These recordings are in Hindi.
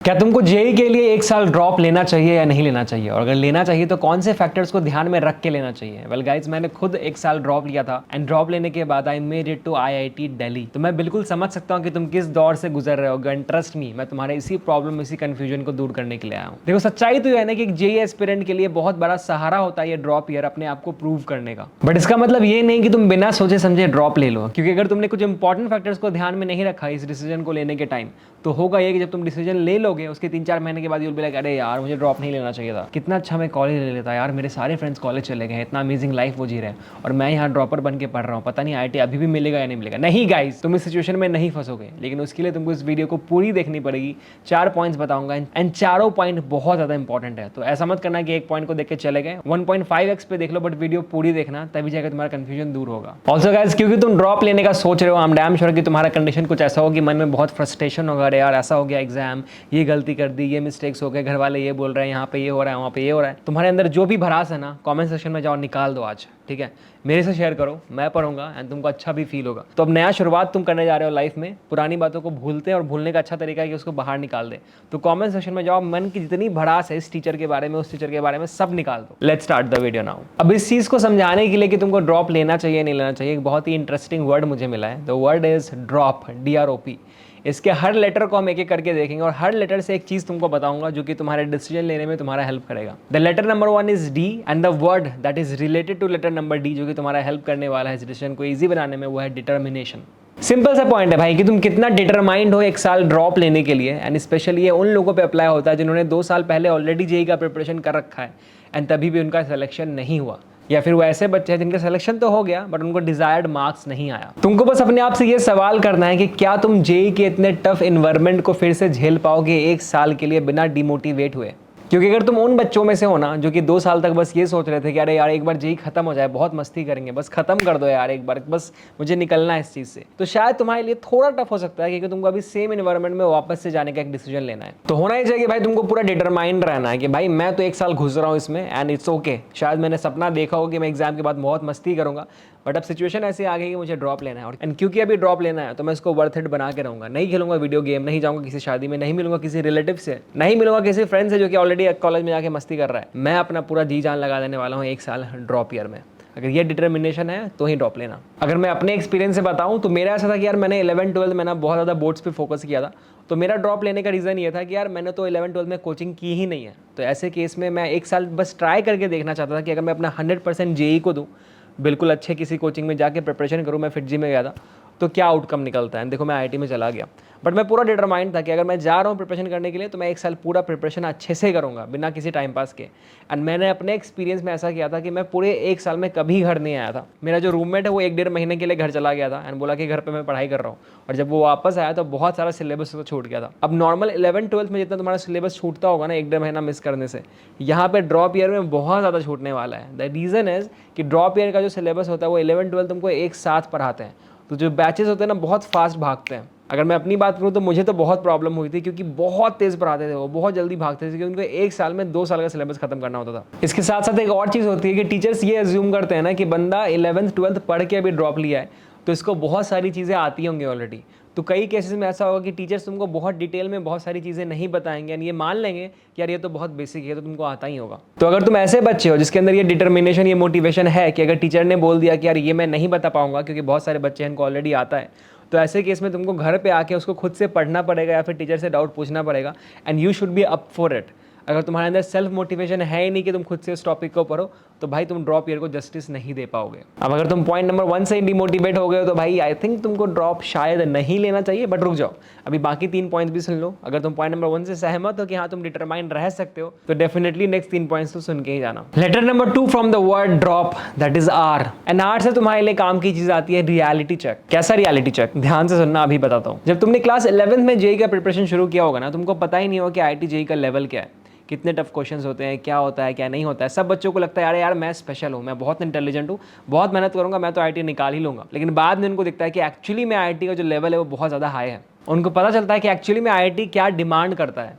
क्या तुमको जेई के लिए एक साल ड्रॉप लेना चाहिए या नहीं लेना चाहिए, और अगर लेना चाहिए तो कौन से फैक्टर्स को ध्यान में रख के लेना चाहिए? वेल गाइज, मैंने खुद एक साल ड्रॉप लिया था एंड ड्रॉप लेने के बाद I made it to IIT Delhi. तो मैं बिल्कुल समझ सकता हूँ कि तुम किस दौर से गुजर रहे हो। एंड ट्रस्ट मी, मैं तुम्हारे इसी प्रॉब्लम, इसी कंफ्यूजन को दूर करने के लिए आया हूँ। देखो, सच्चाई तो यह है ना कि एक जेई एस्पिरेंट के लिए बहुत बड़ा सहारा होता है ये ड्रॉप ईयर अपने आप को प्रूव करने का। बट इसका मतलब ये नहीं कि तुम बिना सोचे समझे ड्रॉप ले लो, क्योंकि अगर तुमने कुछ इंपॉर्टेंट फैक्टर्स को ध्यान में नहीं रखा इस डिसीजन को लेने के टाइम, तो होगा ये कि जब तुम डिसीजन ले लोगे उसके 3-4 महीने के बाद यूल बी लाइक, अरे यार मुझे ड्रॉप नहीं लेना चाहिए था, कितना अच्छा मैं कॉलेज ले लेता यार, मेरे सारे फ्रेंड्स कॉलेज चले गए हैं, इतना अमेजिंग लाइफ वो जी रहे हैं और मैं यहाँ ड्रॉपर बन के पढ़ रहा हूँ, पता नहीं आईआईटी अभी भी मिलेगा या नहीं मिलेगा। नहीं गाइस, तुम इस सिचुएशन में नहीं फंसोगे, लेकिन उसके लिए तुमको इस वीडियो को पूरी देखनी पड़ेगी। 4 पॉइंट्स बताऊंगा एंड चारों पॉइंट बहुत ज्यादा इंपॉर्टेंट है। तो ऐसा मत करना कि एक पॉइंट को देख के चले गए, 1.5x पे देख लो, बट वीडियो पूरी देखना, तभी जाकर तुम्हारा कंफ्यूजन दूर होगा। ऑल्सो गाइस, क्योंकि तुम ड्रॉप लेने का सोच रहे हो, आई एम डैम श्योर कि तुम्हारा कंडीशन कुछ ऐसा हो कि मन में बहुत फ्रस्ट्रेशन होगा, अरे यार ऐसा हो गया एग्जाम, ये गलती कर दी, ये मिस्टेक्स हो गए, घर वाले ये बोल रहे हैं, यहाँ पे ये हो रहा है, वहाँ पे ये हो रहा है। तुम्हारे अंदर जो भी भड़ास है ना, कमेंट सेक्शन में जाओ निकाल दो आज, ठीक है? मेरे से शेयर करो, मैं पढ़ूंगा एंड तुमको अच्छा भी फील होगा। तो अब नया शुरुआत तुम करने जा रहे हो लाइफ में, पुरानी बातों को भूलते हैं और भूलने का अच्छा तरीका है कि उसको बाहर निकाल दे। तो कमेंट सेक्शन में जाओ, मन की जितनी भड़ास है इस टीचर के बारे में, उस टीचर के बारे में, सब निकाल दो। Let's start the video now. अब इस चीज को समझाने के लिए कि तुमको ड्रॉप लेना चाहिए नहीं लेना चाहिए, एक बहुत ही इंटरेस्टिंग वर्ड मुझे मिला है। The word is drop, DROP। इसके हर लेटर को हम एक एक करके देखेंगे और हर लेटर से एक चीज तुमको बताऊंगा जो कि तुम्हारे डिसीजन लेने में तुम्हारा हेल्प करेगा। The letter number 1 is D and the word that is related to letter number D जो कि तुम्हारा हेल्प करने वाला है इस डिसीजन को इजी बनाने में, वो है डिटर्मिनेशन। सिंपल सा पॉइंट है भाई कि तुम कितना डिटरमाइंड हो एक साल ड्रॉप लेने के लिए। एंड स्पेशली ये उन लोगों पे अप्लाई होता है जिन्होंने 2 साल पहले ऑलरेडी जेई का प्रिपरेशन कर रखा है एंड तभी भी उनका सिलेक्शन नहीं हुआ, या फिर वो ऐसे बच्चे हैं जिनका सिलेक्शन तो हो गया बट उनको डिजायर्ड मार्क्स नहीं आया। तुमको बस अपने आप से ये सवाल करना है कि क्या तुम जेई के इतने टफ इन्वायरमेंट को फिर से झेल पाओगे एक साल के लिए बिना डिमोटिवेट हुए? क्योंकि अगर तुम उन बच्चों में से हो ना जो कि 2 साल तक बस ये सोच रहे थे कि अरे यार एक बार जेई खत्म हो जाए, बहुत मस्ती करेंगे, बस खत्म कर दो यार एक बार, बस मुझे निकलना है इस चीज से, तो शायद तुम्हारे लिए थोड़ा टफ हो सकता है, क्योंकि तुमको अभी सेम इन्वायरमेंट में वापस से जाने का एक डिसीजन लेना है। तो होना ही चाहिए भाई, तुमको पूरा डिटरमाइंड रहना है कि भाई मैं तो एक साल घुस रहा हूँ इसमें एंड इट्स ओके। शायद मैंने सपना देखा हो कि मैं एग्जाम के बाद बहुत मस्ती करूंगा, बट अब सिचुएशन ऐसी आ गई कि मुझे ड्रॉप लेना है, और एंड क्योंकि अभी ड्रॉप लेना है तो मैं इसको वर्थ इट बना के रहूंगा। नहीं खेलूंगा वीडियो गेम, नहीं जाऊंगा किसी शादी में, नहीं मिलूंगा किसी रिलेटिव से, नहीं मिलूंगा किसी फ्रेंड से जो कि ऑलरेडी कॉलेज में जाके मस्ती कर रहा है। मैं अपना पूरा जी जान लगा देने वाला हूँ एक साल ड्रॉप ईयर में। अगर ये डिटर्मिनेशन है तो ही ड्रॉप लेना। अगर मैं अपने एक्सपीरियंस से बताऊं तो मेरा ऐसा था कि यार मैंने 11-12 में ना बहुत ज़्यादा बोर्ड्स पे फोकस किया था, तो मेरा ड्रॉप लेने का रीज़न ये था कि यार मैंने तो 11-12 में कोचिंग की ही नहीं है। तो ऐसे केस में मैं एक साल बस ट्राई करके देखना चाहता था कि अगर मैं अपना 100% जेई को दूँ, बिल्कुल अच्छे किसी कोचिंग में जाके प्रिपरेशन करूँ, मैं फिटजी में गया था, तो क्या आउटकम निकलता है। देखो मैं आईआईटी में चला गया, बट मैं पूरा डिटरमाइंड था कि अगर मैं जा रहा हूँ प्रिपरेशन करने के लिए तो मैं एक साल पूरा प्रिपरेशन अच्छे से करूँगा बिना किसी टाइम पास के। एंड मैंने अपने एक्सपीरियंस में ऐसा किया था कि मैं पूरे एक साल में कभी घर नहीं आया था। मेरा जो रूममेट है वो 1-1.5 महीने के लिए घर चला गया था एंड बोला कि घर पे मैं पढ़ाई कर रहा हूँ, और जब वो वापस आया तो बहुत सारा सिलेबस तो छूट गया था। अब नॉर्मल 11-12 में जितना तुम्हारा सिलेबस छूटता होगा ना 1-1.5 महीना मिस करने से, यहाँ पे ड्रॉप ईयर में बहुत ज़्यादा छूटने वाला है। द रीज़न इज कि ड्रॉप ईयर का जो सिलेबस होता है वो 11-12 तुमको एक साथ पढ़ाते हैं, तो जो बैचेस होते हैं ना बहुत फास्ट भागते हैं। अगर मैं अपनी बात करूँ तो मुझे तो बहुत प्रॉब्लम हुई थी, क्योंकि बहुत तेज पढ़ाते थे वो, बहुत जल्दी भागते थे, क्योंकि उनको एक साल में 2 साल का सिलेबस खत्म करना होता था। इसके साथ साथ एक और चीज़ होती है कि टीचर्स ये अज्यूम करते हैं ना कि बंदा 11th-12th पढ़ के अभी ड्रॉप लिया है तो इसको बहुत सारी चीज़ें आती होंगी ऑलरेडी। तो कई केसेस में ऐसा होगा कि टीचर्स तुमको बहुत डिटेल में बहुत सारी चीज़ें नहीं बताएंगे, ये मान लेंगे कि यार ये तो बहुत बेसिक है, तो तुमको आता ही होगा। तो अगर तुम ऐसे बच्चे हो जिसके अंदर ये डिटर्मिनेशन, ये मोटिवेशन है कि अगर टीचर ने बोल दिया कि यार ये मैं नहीं बता पाऊंगा, क्योंकि बहुत सारे बच्चे हैं इनको ऑलरेडी आता है, तो ऐसे केस में तुमको घर पे आके उसको खुद से पढ़ना पड़ेगा या फिर टीचर से डाउट पूछना पड़ेगा, and you should be up for it. अगर तुम्हारे अंदर सेल्फ मोटिवेशन है ही नहीं कि तुम खुद से इस टॉपिक को पढ़ो, तो भाई तुम ड्रॉप ईयर को जस्टिस नहीं दे पाओगे। अब अगर तुम पॉइंट नंबर 1 से ही डिमोटिवेट हो गए हो तो भाई आई थिंक तुमको ड्रॉप शायद नहीं लेना चाहिए, बट रुक जाओ, अभी बाकी 3 पॉइंट्स भी सुन लो। अगर तुम पॉइंट नंबर 1 से सहमत हो कि हाँ तुम डिटरमाइंड रह सकते हो, तो डेफिनेटली नेक्स्ट 3 पॉइंट्स तो सुन के ही जाना। Letter number 2 from the word drop, that is R, and R से तुम्हारे लिए काम की चीज आती है रियलिटी चेक। कैसा रियलिटी चेक? ध्यान से सुनना, अभी बताता हूँ। जब तुमने क्लास 11th में जेई का प्रिपरेशन शुरू किया होगा ना, तुमको पता ही नहीं होगा कि आईआईटी जेई का लेवल क्या है, कितने टफ क्वेश्चंस होते हैं, क्या होता है क्या नहीं होता है। सब बच्चों को लगता है यार यार मैं स्पेशल हूँ, मैं बहुत इंटेलिजेंट हूँ, बहुत मेहनत करूँगा, मैं तो आईआईटी निकाल ही लूँगा। लेकिन बाद में उनको दिखता है कि एक्चुअली में आईआईटी का जो लेवल है वो बहुत ज़्यादा हाई है। उनको पता चलता है कि एक्चुअली में आईआईटी क्या डिमांड करता है,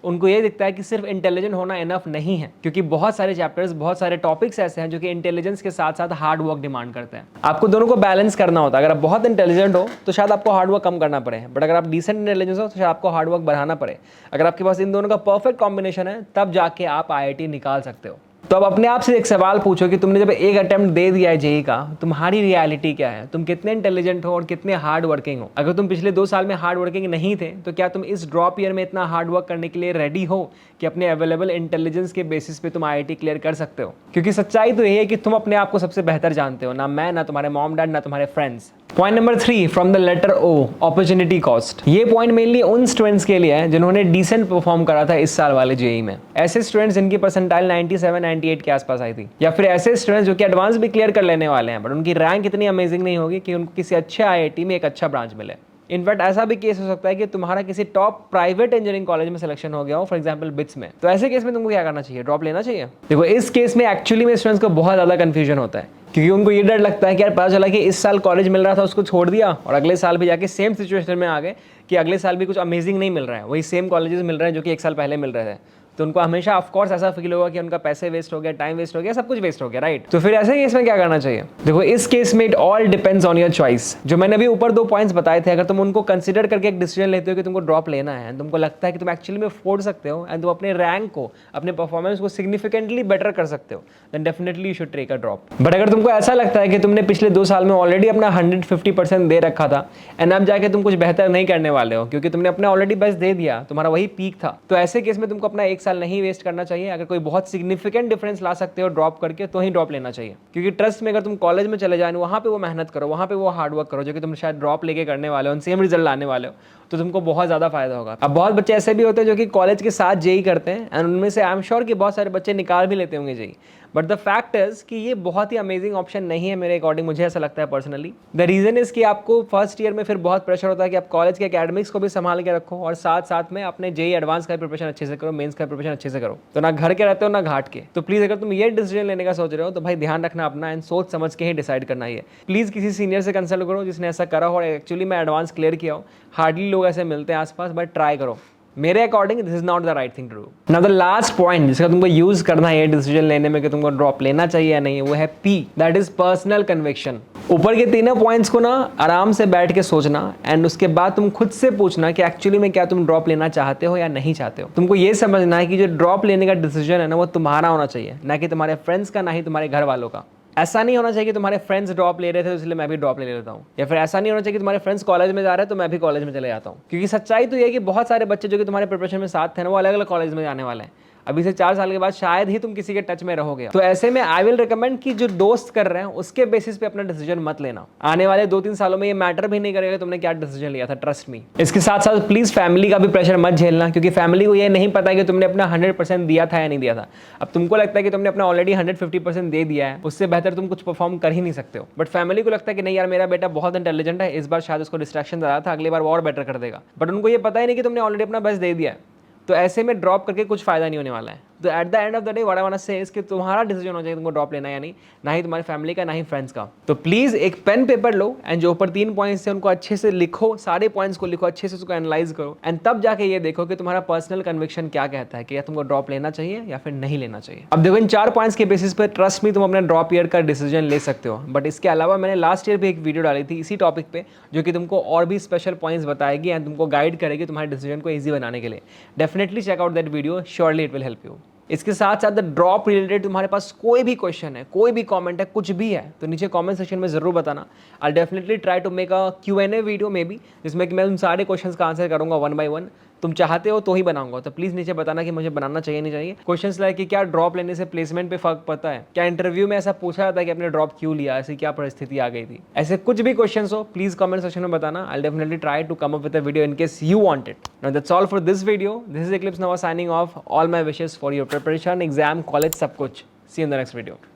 उनको ये दिखता है कि सिर्फ इंटेलिजेंट होना इनफ नहीं है, क्योंकि बहुत सारे चैप्टर्स, बहुत सारे टॉपिक्स ऐसे हैं जो कि इंटेलिजेंस के साथ साथ हार्ड वर्क डिमांड करते हैं। आपको दोनों को बैलेंस करना होता है। अगर आप बहुत इंटेलिजेंट हो तो शायद आपको हार्ड वर्क कम करना पड़े, बट अगर आप डिसेंट इंटेलिजेंस हो तो शायद आपको हार्ड वर्क बढ़ाना पड़े। अगर आपके पास इन दोनों का परफेक्ट कॉम्बिनेशन है तब जाके आप IIT निकाल सकते हो। तो अब अपने आप से एक सवाल पूछो कि तुमने जब एक अटेम्प्ट दे दिया है जेई का, तुम्हारी रियलिटी क्या है? तुम कितने इंटेलिजेंट हो और कितने हार्ड वर्किंग हो? अगर तुम पिछले 2 साल में हार्ड वर्किंग नहीं थे तो क्या तुम इस ड्रॉप ईयर में इतना हार्ड वर्क करने के लिए रेडी हो कि अपने अवेलेबल इंटेलिजेंस के बेसिस पे तुम IIT क्लियर कर सकते हो? क्योंकि सच्चाई तो ये है कि तुम अपने आप को सबसे बेहतर जानते हो, ना मैं, ना तुम्हारे मॉम डैड, ना तुम्हारे friends. Point number 3 from the letter O, opportunity cost. ये पॉइंट मेनली उन स्टूडेंट्स के लिए है जिन्होंने डिसेंट परफॉर्म करा था इस साल वाले जेई में। ऐसे स्टूडेंट्स जिनकी परसेंटाइल 97 98 के आसपास आई थी, या फिर ऐसे स्टूडेंट्स जो कि एडवांस भी क्लियर कर लेने वाले हैं बट उनकी रैंक इतनी अमेजिंग नहीं होगी कि उनको किसी अच्छे IIT में एक अच्छा ब्रांच मिले। इनफैक्ट ऐसा भी केस हो सकता है कि तुम्हारा किसी टॉप प्राइवेट इंजीनियरिंग कॉलेज में सिलेक्शन हो गया हो, फॉर एग्जांपल बिट्स में। तो ऐसे केस में तुमको क्या करना चाहिए? ड्रॉप लेना चाहिए? देखो, इस केस में एक्चुअली में स्टूडेंट्स को बहुत ज्यादा कंफ्यूजन होता है, क्योंकि उनको ये डर लगता है कि यार पता चला कि इस साल कॉलेज मिल रहा था उसको छोड़ दिया और अगले साल भी जाके सेम सिचुएशन में आ गए कि अगले साल भी कुछ अमेजिंग नहीं मिल रहा है, वही सेम कॉलेजेस मिल रहे हैं जो कि 1 साल पहले मिल रहे थे। तो उनको हमेशा ऑफ कोर्स ऐसा फील होगा कि उनका पैसे वेस्ट हो गया, टाइम वेस्ट हो गया, सब कुछ वेस्ट हो गया, राइट? तो फिर ऐसे केस में क्या करना चाहिए? देखो, इस केस में it all depends on your choice. जो मैंने अभी ऊपर 2 पॉइंट्स बताए थे, अगर तुम उनको कंसिडर करके एक डिसीजन लेते हो कि तुमको ड्रॉप लेना है, तुमको लगता है कि तुम एक्चुअली में फोड़ सकते हो एंड तुम अपने रैंक को, अपने परफॉर्मेंस को सिग्निफिकेंटली बेटर कर सकते हो, then definitely you should take a drop. But अगर तुमको ऐसा लगता है कि तुमने पिछले 2 साल में ऑलरेडी अपना 150% दे रखा था एंड अब जाके तुम कुछ बेहतर नहीं करने वाले हो क्योंकि तुमने अपना ऑलरेडी बेस्ट दे दिया, तुम्हारा वही पीक था, तो ऐसे केस में तुमको अपना 1 साल नहीं वेस्ट करना चाहिए। अगर कोई बहुत सिग्निफिकेंट डिफरेंस ला सकते हो ड्रॉप करके तो ही ड्रॉप लेना चाहिए, क्योंकि ट्रस्ट में अगर तुम कॉलेज में चले जाए, वहां पे वो मेहनत करो, वहां पे वो हार्ड वर्क करो जो कि तुम शायद ड्रॉप लेके करने वाले हो, सेम रिजल्ट लाने वाले हो, तो तुमको बहुत ज्यादा फायदा होगा। अब बहुत बच्चे ऐसे भी होते हैं जो कि कॉलेज के साथ जेई करते हैं एंड उनमें से आई एम श्योर कि बहुत सारे बच्चे निकाल भी लेते होंगे JEE, but the fact is कि ये बहुत ही अमेजिंग ऑप्शन नहीं है मेरे अकॉर्डिंग, मुझे ऐसा लगता है पर्सनली। द रीजन इज कि आपको फर्स्ट ईयर में फिर बहुत प्रेशर होता है कि आप कॉलेज के एकेडमिक्स को भी संभाल के रखो और साथ साथ में अपने जेई एडवांस का प्रिपरेशन अच्छे से करो, मेंस का प्रिपरेशन अच्छे से करो। तो ना घर के रहते हो ना घाट के। तो प्लीज अगर तुम ये डिसीजन लेने का सोच रहे हो तो भाई ध्यान रखना अपना एंड सोच समझ के ही डिसाइड करना है। प्लीज किसी सीनियर से कंसल्ट करो जिसने ऐसा करा हो और एक्चुअली मैं एडवांस क्लियर किया हो। हार्डली लोग ऐसे मिलते हैं आसपास, बट ट्राई करो। मेरे according this is not the right thing to do. Now the last point जिसका तुमको यूज करना है ये डिसीजन लेने में कि तुमको ड्रॉप लेना चाहिए या नहीं, वो है P, that is personal conviction. ऊपर के तीनों पॉइंट्स को ना आराम से बैठ के सोचना एंड उसके बाद तुम खुद से पूछना कि एक्चुअली में क्या तुम ड्रॉप लेना चाहते हो या नहीं चाहते हो। तुमको ये समझना है कि जो ड्रॉप लेने का डिसीजन है ना वो तुम्हारा होना चाहिए, ना कि तुम्हारे फ्रेंड्स का, ना ही तुम्हारे घर वालों का। ऐसा नहीं होना चाहिए कि तुम्हारे फ्रेंड्स ड्रॉप ले रहे थे इसलिए मैं भी ड्रॉप ले लेता हूँ, या फिर ऐसा नहीं होना चाहिए कि तुम्हारे फ्रेंड्स कॉलेज में जा रहे हैं तो मैं भी कॉलेज में चले जाता हूँ। क्योंकि सच्चाई तो ये है कि बहुत सारे बच्चे जो कि तुम्हारे प्रिपरेशन में साथ थे ना वो अलग अलग कॉलेज में जाने वाले हैं। अभी से 4 साल के बाद शायद ही तुम किसी के टच में रहोगे। तो ऐसे में आई विल रिकमेंड कि जो दोस्त कर रहे हैं उसके बेसिस पे अपना डिसीजन मत लेना। आने वाले 2-3 सालों में ये मैटर भी नहीं करेगा तुमने क्या डिसीजन लिया था, ट्रस्ट मी। इसके साथ साथ प्लीज फैमिली का भी प्रेशर मत झेलना, क्योंकि फैमिली को ये नहीं पता है कि तुमने अपना 100% दिया था या नहीं दिया था। अब तुमको लगता है कि तुमने अपना ऑलरेडी 150% दे दिया है, उससे बेहतर तुम कुछ परफॉर्म कर ही नहीं सकते हो। बट फैमिली को लगता है कि नहीं यार मेरा बेटा बहुत इंटेलिजेंट है, इस बार शायद उसको डिस्ट्रैक्शन ज्यादा था, अगली बार वो और बेटर कर देगा। बट उनको ये पता ही नहीं कि तुमने ऑलरेडी अपना बेस्ट दे दिया है। तो ऐसे में ड्रॉप करके कुछ फायदा नहीं होने वाला है। तो at the end of the day what I want to say is कि तुम्हारा डिसीजन होना चाहिए तुमको ड्रॉप लेना या नहीं, ना ही तुम्हारी फैमिली का, ना ही फ्रेंड्स का। तो प्लीज एक पेन पेपर लो एंड जो ऊपर 3 पॉइंट्स हैं उनको अच्छे से लिखो, सारे पॉइंट्स को लिखो, अच्छे से उसको एनालाइज करो एंड तब जाके ये देखो कि तुम्हारा पर्सनल कन्विक्शन क्या कहता है कि या तुमको ड्रॉप लेना चाहिए या फिर नहीं लेना चाहिए। अब देखो इन 4 पॉइंट्स के बेसिस पर ट्रस्ट में तुम अपने ड्रॉप ईयर का डिसीजन ले सकते हो। बट इसके अलावा मैंने लास्ट ईयर भी एक वीडियो डाली थी इसी टॉपिक पे जो कि तुमको और भी स्पेशल पॉइंट्स बताएगी एंड तुमको गाइड करेगी तुम्हारे डिसीजन को ईजी बनाने के लिए। Definitely check out that video, surely it will help you. इसके साथ साथ ड्रॉप रिलेटेड तुम्हारे पास कोई भी क्वेश्चन है, कोई भी कमेंट है, कुछ भी है तो नीचे कमेंट सेक्शन में जरूर बताना। I definitely try to make a Q&A video maybe, जिसमें कि मैं उन सारे क्वेश्चंस का आंसर करूंगा 1 by 1। तुम चाहते हो तो ही बनाऊंगा, तो प्लीज नीचे बताना कि मुझे बनाना चाहिए नहीं चाहिए। क्वेश्चंस लाइक कि क्या ड्रॉप लेने से प्लेसमेंट पे फर्क पड़ता है, क्या इंटरव्यू में ऐसा पूछा जाता है कि आपने ड्रॉप क्यों लिया, ऐसी क्या परिस्थिति आ गई थी, ऐसे कुछ भी क्वेश्चंस हो प्लीज कमेंट सेक्शन में बताना। I definitely try to come up with a video in case you want it. Now that's all for this video. This is Eclipse Nova signing off. All my wishes for your preparation, exam, college, सब कुछ। See you in the next video.